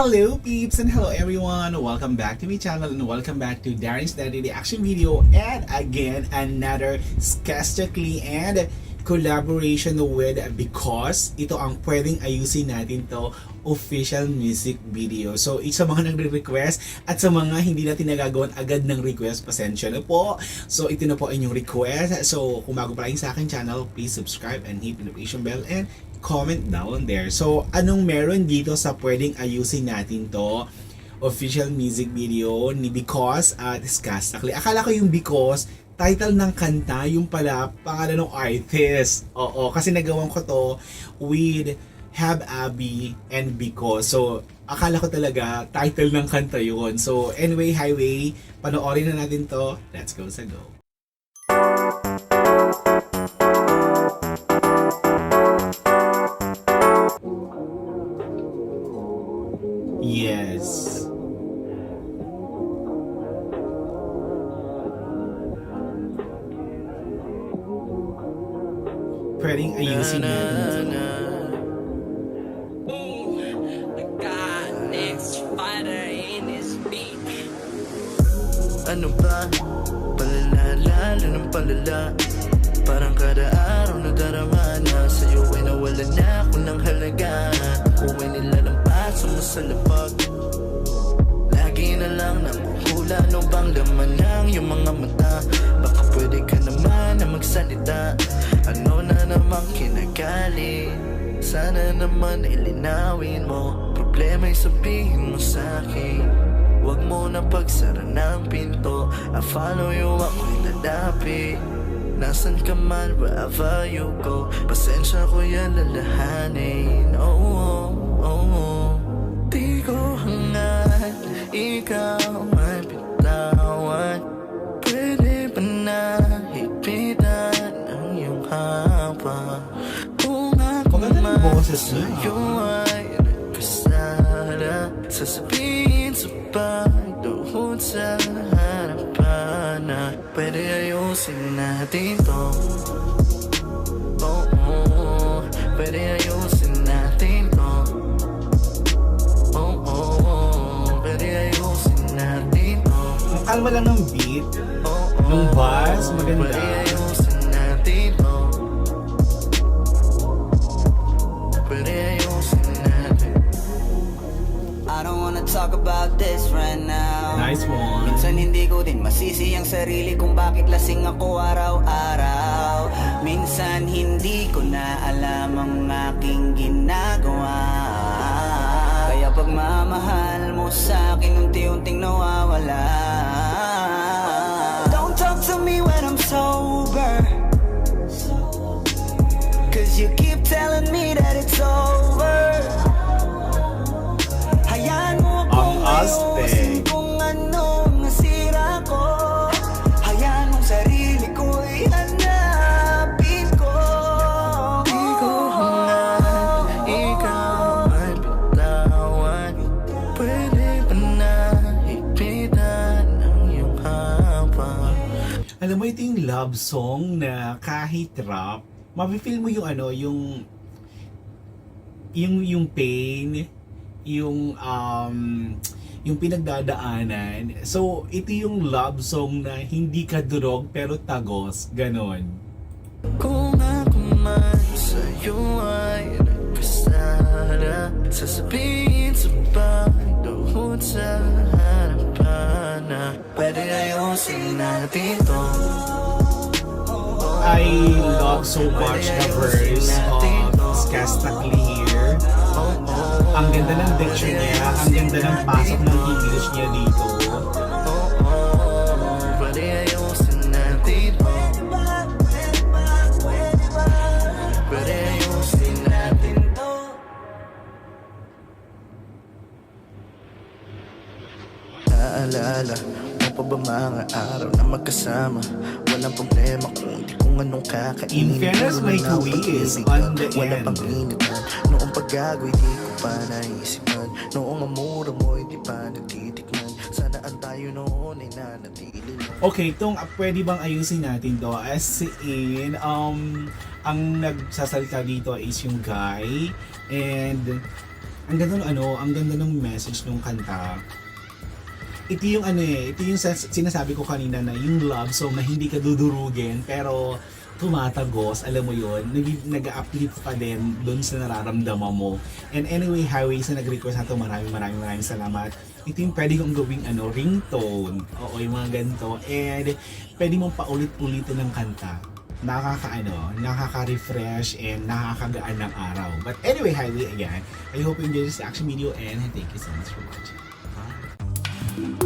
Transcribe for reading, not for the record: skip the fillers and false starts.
Hello peeps and hello everyone! Welcome back to my channel and welcome back to Darren's Daddy Reaction video, and again another Skastakli and collaboration with Because. Ito ang pwedeng ayusin natin to official music video. So sa mga nagre-request at sa mga hindi natin nagagawan agad ng request, pasensya na po. So ito na po inyong request. So kung bago pa lang sa aking channel, please subscribe and hit the notification bell and comment down there. So anong meron dito sa pwedeng ayusin natin to official music video ni Because at Skastakli? Akala ko yung Because title ng kanta, yung pala pangalan ng artist. Oo, kasi nagawan ko to with Have Abby and Because. So akala ko talaga title ng kanta yun. So anyway, highway, panoorin na natin to. Let's go sa go. Yes. Pwedeng ayusin natin ito. Ano ba? Palala, lalo ng palala. Parang kada araw na darama na sa'yo ay nawala na ako ng halaga. Huwag nilalampas mo sa lapag. Lagi na lang nakuhula. Ano bang laman ng iyong mga mata? Baka pwede ka naman na magsalita. Ano na namang kinagali? Sana naman ilinawin mo. Problema'y sabihin mo sa'kin. Huwag mo na pagsara ng pinto. I follow you, ako'y lalapi. Nasaan ka man, wherever you go. Pasensya ko yan lalahanin. Oh, oh, oh. Di ko hangad, ikaw ay bitawan. Pwede ba na higpitan ang iyong hapa? Kung ako man sa'yo ay nagkasala, sasabihin sa pagduhod sa harapan na pwede ayusin natin to. Oh, oh, pwede ayusin natin to. Oh, oh, pwede ayusin natin to. Ang kalma lang ng beat, Oh, nung bars, pwede maganda. ayusin natin to. Pwede ayusin natin. I don't wanna talk about this right now. Nice one. Minsan hindi ko din masisi ang sarili kung bakit lasing ako araw-araw. Minsan hindi ko na alam ang aking ginagawa. Kaya pagmamahal mo sa akin unti-unting nawawala. Don't talk to me when I'm sober, cause you keep telling me that it's over. Hayaan mo akong ayusin kung anong nasira ko. Hayaan mong sarili ko'y hanapin ko. Di ko hangad, ikaw ay bitawan. Pwede ba na higpitan ang iyong hapa? Alam mo, ito yung love song na kahit rap, mapifeel mo yung ano, yung pain, yung pinagdadaanan. So ito yung love song na hindi ka durog pero tagos, ganon. Kung ako man sa'yo ay nagkasala, sasabihin sa pagduhod sa harapan na pwede ayusin natin to. I love so much the verse of Skastakli here. Ang ganda ng diction niya, ang ganda ng pasok ng English niya dito. Pwede ayusin natin to. Pwede ayusin natin to. Naalala mo pa ba mga araw na magkasama? Walang problema kung di kung anong kakainin. In fairness, may quiz on the Wala end. pang initan. Noong paggagoy di ko pa naisipan. Noong amura mo hindi pa natitikman. Sana ang tayo noon ay nanatili. Okay, itong pwede bang ayusin natin to? As in, ang nagsasalita dito is yung guy, and ang ganda ng ang ganda ng message ng kanta. Ito yung ito yung sinasabi ko kanina na yung love song na hindi ka dudurugin pero tumatagos, alam mo yun, nag-uplift pa din doon sa nararamdaman mo. And anyway, Highway sa nag-request na to, maraming salamat. Ito yung pwede kong gawing ringtone. Oo, yung mga ganito. And pwede mong paulit-ulitin ng kanta. Nakaka-refresh and nakakagaan ng araw. But anyway, Highway again, I hope you enjoyed this action video and thank you so much for watching. Bye!